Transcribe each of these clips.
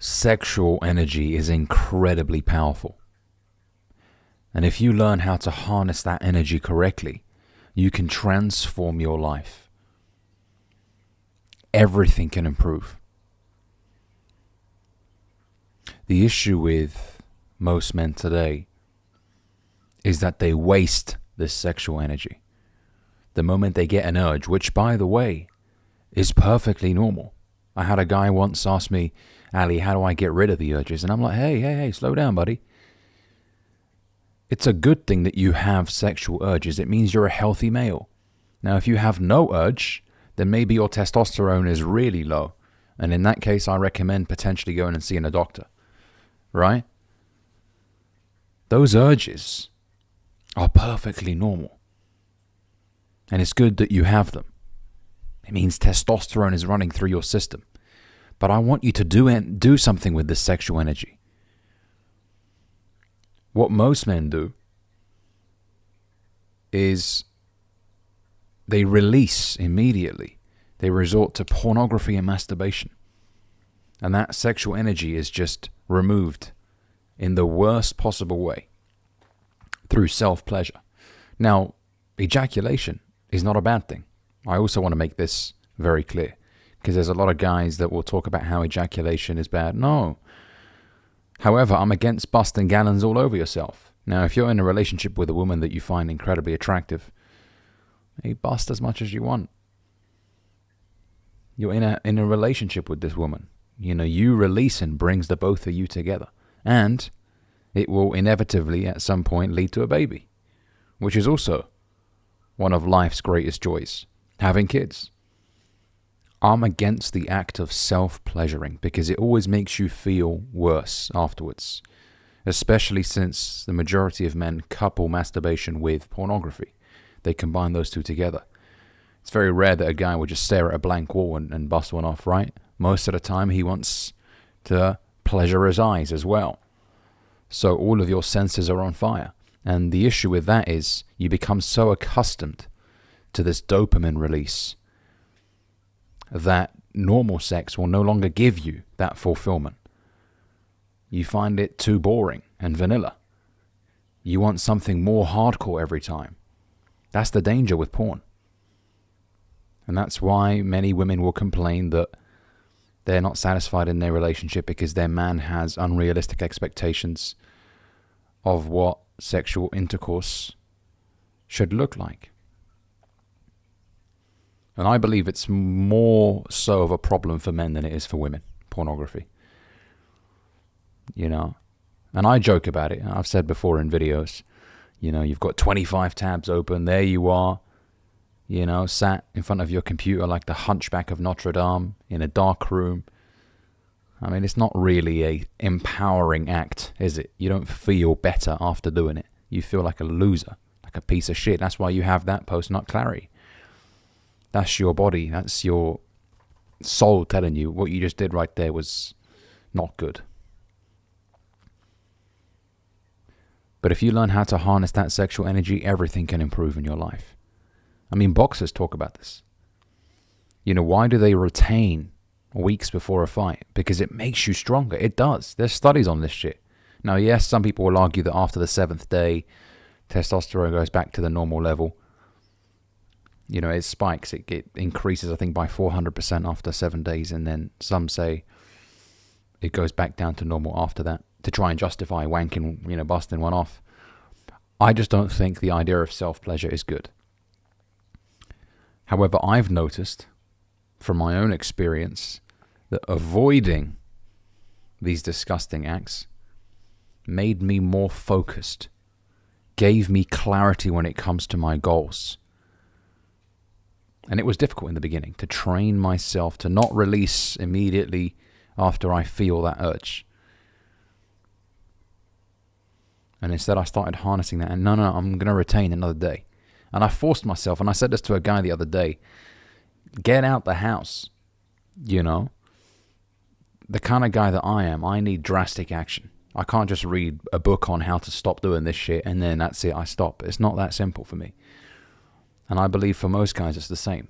Sexual energy is incredibly powerful. And if you learn how to harness that energy correctly, you can transform your life. Everything can improve. The issue with most men today is that they waste this sexual energy. The moment they get an urge, which by the way, is perfectly normal. I had a guy once ask me, Ali, how do I get rid of the urges? And I'm like, hey, slow down, buddy. It's a good thing that you have sexual urges. It means you're a healthy male. Now, if you have no urge, then maybe your testosterone is really low. And in that case, I recommend potentially going and seeing a doctor. Right? Those urges are perfectly normal. And it's good that you have them. It means testosterone is running through your system. But I want you to do something with this sexual energy. What most men do is they release immediately. They resort to pornography and masturbation. And that sexual energy is just removed in the worst possible way through self-pleasure. Now, ejaculation is not a bad thing. I also want to make this very clear, because there's a lot of guys that will talk about how ejaculation is bad. No. However, I'm against busting gallons all over yourself. Now, if you're in a relationship with a woman that you find incredibly attractive, hey, bust as much as you want. You're in a relationship with this woman. You know, you releasing brings the both of you together. And it will inevitably at some point lead to a baby, which is also one of life's greatest joys, having kids. I'm against the act of self-pleasuring because it always makes you feel worse afterwards, especially since the majority of men couple masturbation with pornography. They combine those two together. It's very rare that a guy would just stare at a blank wall and bust one off, right? Most of the time he wants to pleasure his eyes as well. So all of your senses are on fire. And the issue with that is you become so accustomed to this dopamine release that normal sex will no longer give you that fulfillment. You find it too boring and vanilla. You want something more hardcore every time. That's the danger with porn. And that's why many women will complain that they're not satisfied in their relationship because their man has unrealistic expectations of what sexual intercourse should look like. And I believe it's more so of a problem for men than it is for women, pornography. You know, and I joke about it. I've said before in videos, you know, you've got 25 tabs open. There you are, you know, sat in front of your computer like the Hunchback of Notre Dame in a dark room. I mean, it's not really a empowering act, is it? You don't feel better after doing it. You feel like a loser, like a piece of shit. That's why you have that post-nut clarity. That's your body. That's your soul telling you what you just did right there was not good. But if you learn how to harness that sexual energy, everything can improve in your life. I mean, boxers talk about this. You know, why do they retain weeks before a fight? Because it makes you stronger. It does. There's studies on this shit. Now, yes, some people will argue that after the 7th day, testosterone goes back to the normal level. You know, it spikes. It increases, I think, by 400% after 7 days. And then some say it goes back down to normal after that to try and justify wanking, you know, busting one off. I just don't think the idea of self-pleasure is good. However, I've noticed from my own experience that avoiding these disgusting acts made me more focused, gave me clarity when it comes to my goals. And it was difficult in the beginning to train myself to not release immediately after I feel that urge. And instead I started harnessing that. And no, I'm going to retain another day. And I forced myself, and I said this to a guy the other day, get out the house. You know, the kind of guy that I am, I need drastic action. I can't just read a book on how to stop doing this shit and then that's it, I stop. It's not that simple for me. And I believe for most guys it's the same.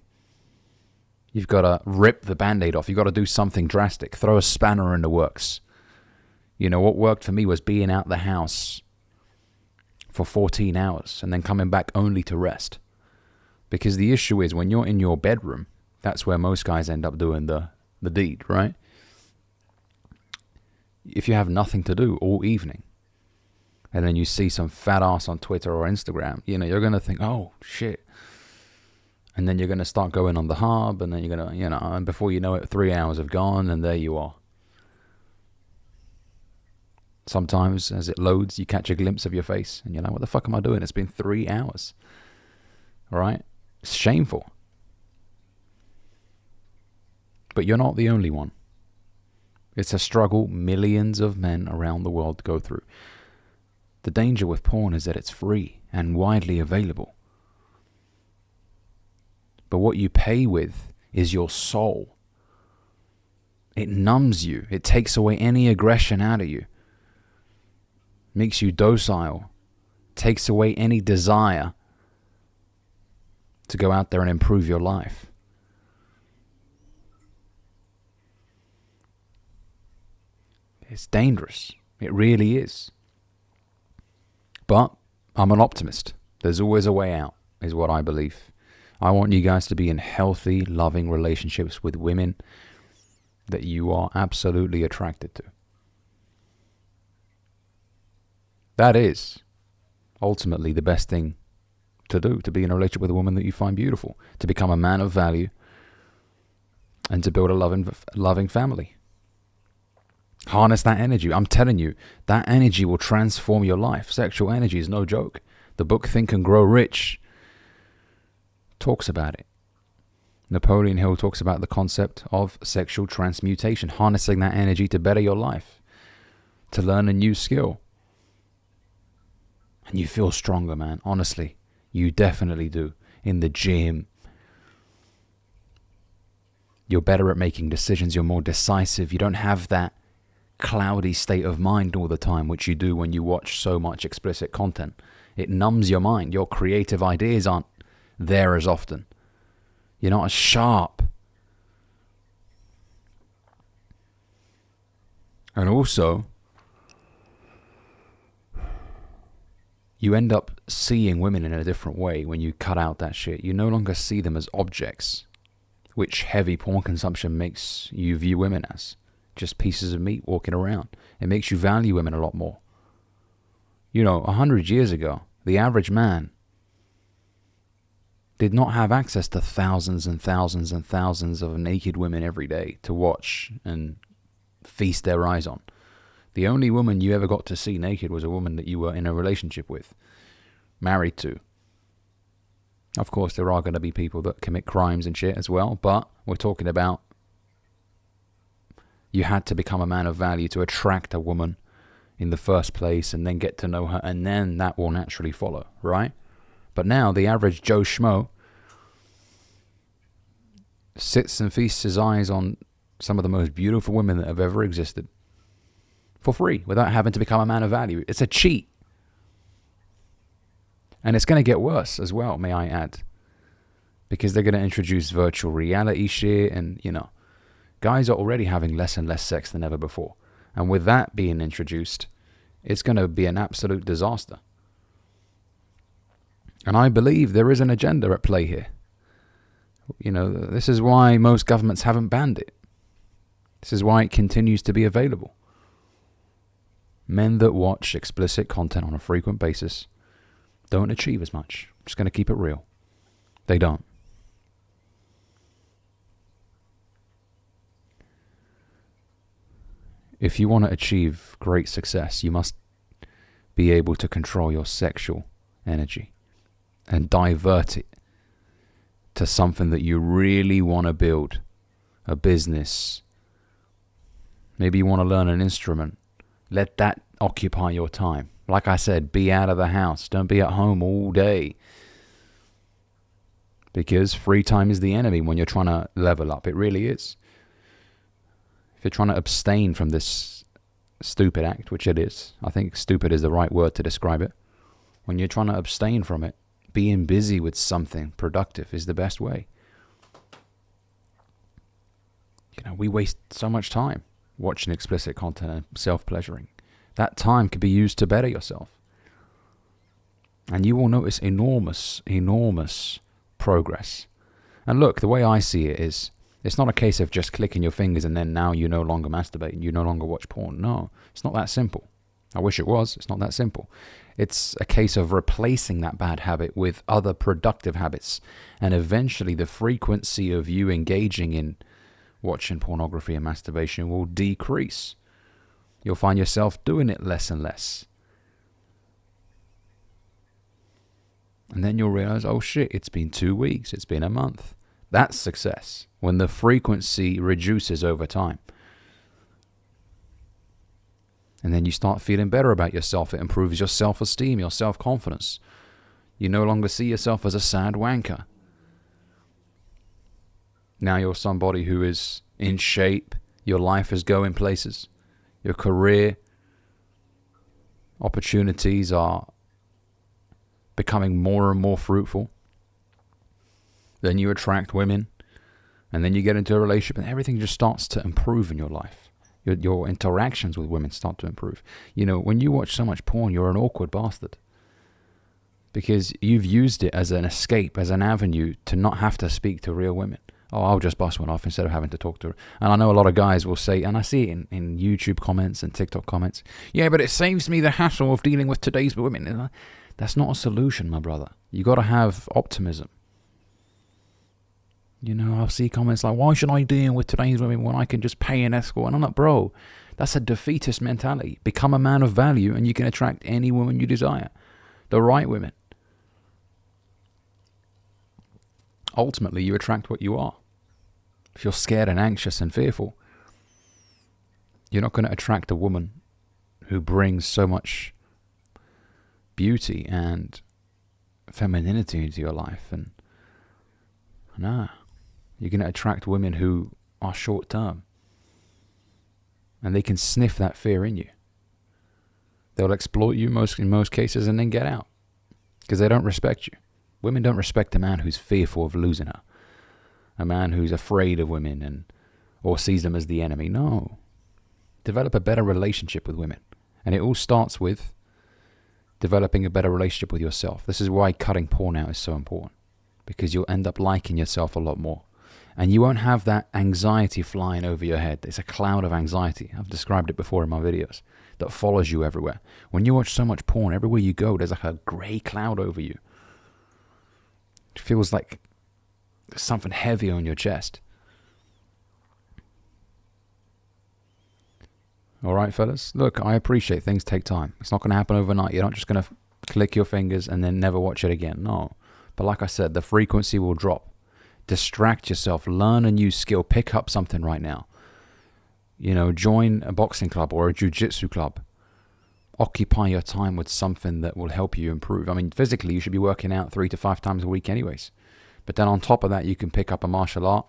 You've got to rip the Band-Aid off. You've got to do something drastic. Throw a spanner in the works. You know, what worked for me was being out the house for 14 hours and then coming back only to rest. Because the issue is when you're in your bedroom, that's where most guys end up doing the deed, right? If you have nothing to do all evening, and then you see some fat ass on Twitter or Instagram, you know, you're going to think, oh, shit. And then you're going to start going on the hub, and then you're going to, you know, and before you know it, 3 hours have gone, and there you are. Sometimes as it loads, you catch a glimpse of your face, and you're like, what the fuck am I doing? It's been 3 hours. All right? It's shameful. But you're not the only one. It's a struggle millions of men around the world go through. The danger with porn is that it's free and widely available. But what you pay with is your soul. It numbs you. It takes away any aggression out of you. Makes you docile. Takes away any desire to go out there and improve your life. It's dangerous. It really is. But I'm an optimist. There's always a way out, is what I believe. I want you guys to be in healthy, loving relationships with women that you are absolutely attracted to. That is ultimately the best thing to do, to be in a relationship with a woman that you find beautiful, to become a man of value, and to build a loving family. Harness that energy. I'm telling you, that energy will transform your life. Sexual energy is no joke. The book Think and Grow Rich talks about it. Napoleon Hill talks about the concept of sexual transmutation, harnessing that energy to better your life, to learn a new skill. And you feel stronger, man. Honestly, you definitely do. In the gym, you're better at making decisions. You're more decisive. You don't have that cloudy state of mind all the time, which you do when you watch so much explicit content. It numbs your mind. Your creative ideas aren't there as often. You're not as sharp. And also, you end up seeing women in a different way when you cut out that shit. You no longer see them as objects, which heavy porn consumption makes you view women as. Just pieces of meat walking around. It makes you value women a lot more. You know, 100 years ago, the average man did not have access to thousands and thousands and thousands of naked women every day to watch and feast their eyes on. The only woman you ever got to see naked was a woman that you were in a relationship with, married to. Of course, there are going to be people that commit crimes and shit as well, but we're talking about you had to become a man of value to attract a woman in the first place and then get to know her, and then that will naturally follow, right? But now the average Joe Schmo sits and feasts his eyes on some of the most beautiful women that have ever existed for free without having to become a man of value. It's a cheat. And it's going to get worse as well, may I add. Because they're going to introduce virtual reality shit and, you know, guys are already having less and less sex than ever before. And with that being introduced, it's going to be an absolute disaster. And I believe there is an agenda at play here. You know, this is why most governments haven't banned it. This is why it continues to be available. Men that watch explicit content on a frequent basis don't achieve as much. I'm just going to keep it real. They don't. If you want to achieve great success, you must be able to control your sexual energy and divert it to something that you really want to build. A business. Maybe you want to learn an instrument. Let that occupy your time. Like I said, be out of the house. Don't be at home all day. Because free time is the enemy when you're trying to level up. It really is. If you're trying to abstain from this stupid act, which it is, I think stupid is the right word to describe it. When you're trying to abstain from it, being busy with something productive is the best way. We waste so much time watching explicit content and self-pleasuring. That time could be used to better yourself. And you will notice enormous, enormous progress. And look, the way I see it is, it's not a case of just clicking your fingers and then now you no longer masturbate and you no longer watch porn. No, it's not that simple. I wish it was. It's not that simple. It's a case of replacing that bad habit with other productive habits. And eventually the frequency of you engaging in watching pornography and masturbation will decrease. You'll find yourself doing it less and less. And then you'll realize, oh shit, it's been 2 weeks, it's been a month. That's success, when the frequency reduces over time. And then you start feeling better about yourself. It improves your self-esteem, your self-confidence. You no longer see yourself as a sad wanker. Now you're somebody who is in shape. Your life is going places. Your career opportunities are becoming more and more fruitful. Then you attract women. And then you get into a relationship and everything just starts to improve in your life. Your interactions with women start to improve. When you watch so much porn, you're an awkward bastard. Because you've used it as an escape, as an avenue to not have to speak to real women. Oh, I'll just bust one off instead of having to talk to her. And I know a lot of guys will say, and I see it in YouTube comments and TikTok comments, yeah, but it saves me the hassle of dealing with today's women. That's not a solution, my brother. You got to have optimism. I'll see comments like, why should I deal with today's women when I can just pay an escort? And I'm like, bro, that's a defeatist mentality. Become a man of value and you can attract any woman you desire. The right women. Ultimately, you attract what you are. If you're scared and anxious and fearful, you're not going to attract a woman who brings so much beauty and femininity into your life. And you're going to attract women who are short-term. And they can sniff that fear in you. They'll exploit you in most cases and then get out. Because they don't respect you. Women don't respect a man who's fearful of losing her. A man who's afraid of women or sees them as the enemy. No. Develop a better relationship with women. And it all starts with developing a better relationship with yourself. This is why cutting porn out is so important. Because you'll end up liking yourself a lot more. And you won't have that anxiety flying over your head. It's a cloud of anxiety. I've described it before in my videos. That follows you everywhere. When you watch so much porn, everywhere you go, there's like a grey cloud over you. It feels like there's something heavy on your chest. All right, fellas? Look, I appreciate things take time. It's not going to happen overnight. You're not just going to click your fingers and then never watch it again. No. But like I said, the frequency will drop. Distract yourself. Learn a new skill. Pick up something right now. Join a boxing club or a jiu-jitsu club. Occupy your time with something that will help you improve. I mean, physically, you should be working out 3 to 5 times a week anyways. But then on top of that, you can pick up a martial art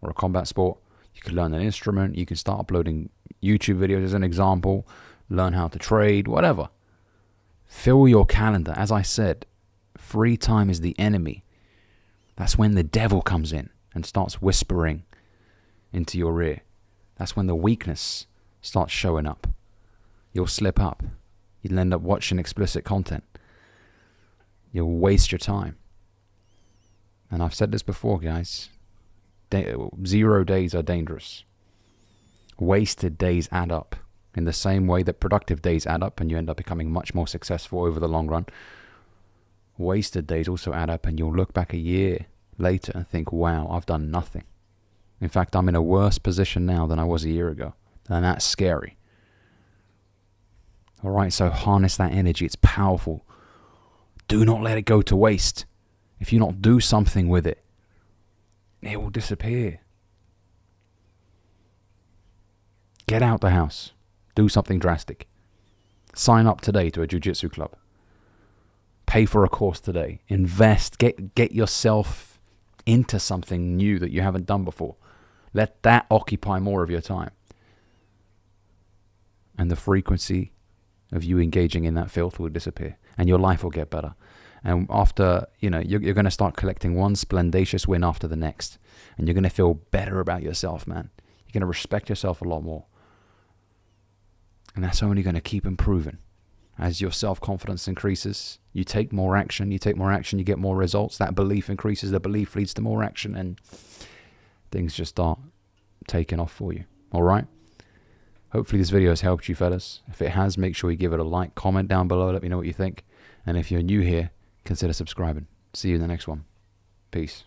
or a combat sport. You can learn an instrument. You can start uploading YouTube videos as an example. Learn how to trade, whatever. Fill your calendar. As I said, free time is the enemy. That's when the devil comes in and starts whispering into your ear. That's when the weakness starts showing up. You'll slip up. You'll end up watching explicit content. You'll waste your time. And I've said this before, guys. 0 days are dangerous. Wasted days add up. In the same way that productive days add up and you end up becoming much more successful over the long run. Wasted days also add up and you'll look back a year later and think, wow, I've done nothing. In fact, I'm in a worse position now than I was a year ago. And that's scary. Alright, so harness that energy. It's powerful. Do not let it go to waste. If you not do something with it, it will disappear. Get out the house. Do something drastic. Sign up today to a jiu-jitsu club. Pay for a course today. Invest. Get yourself into something new that you haven't done before. Let that occupy more of your time. And the frequency of you engaging in that filth will disappear. And your life will get better. And after, you're going to start collecting one splendacious win after the next. And you're going to feel better about yourself, man. You're You're going to respect yourself a lot more. And that's only going to keep improving. As your self-confidence increases, you take more action, you get more results. That belief increases, the belief leads to more action, and things just start taking off for you. All right? Hopefully this video has helped you, fellas. If it has, make sure you give it a like, comment down below, let me know what you think. And if you're new here, consider subscribing. See you in the next one. Peace.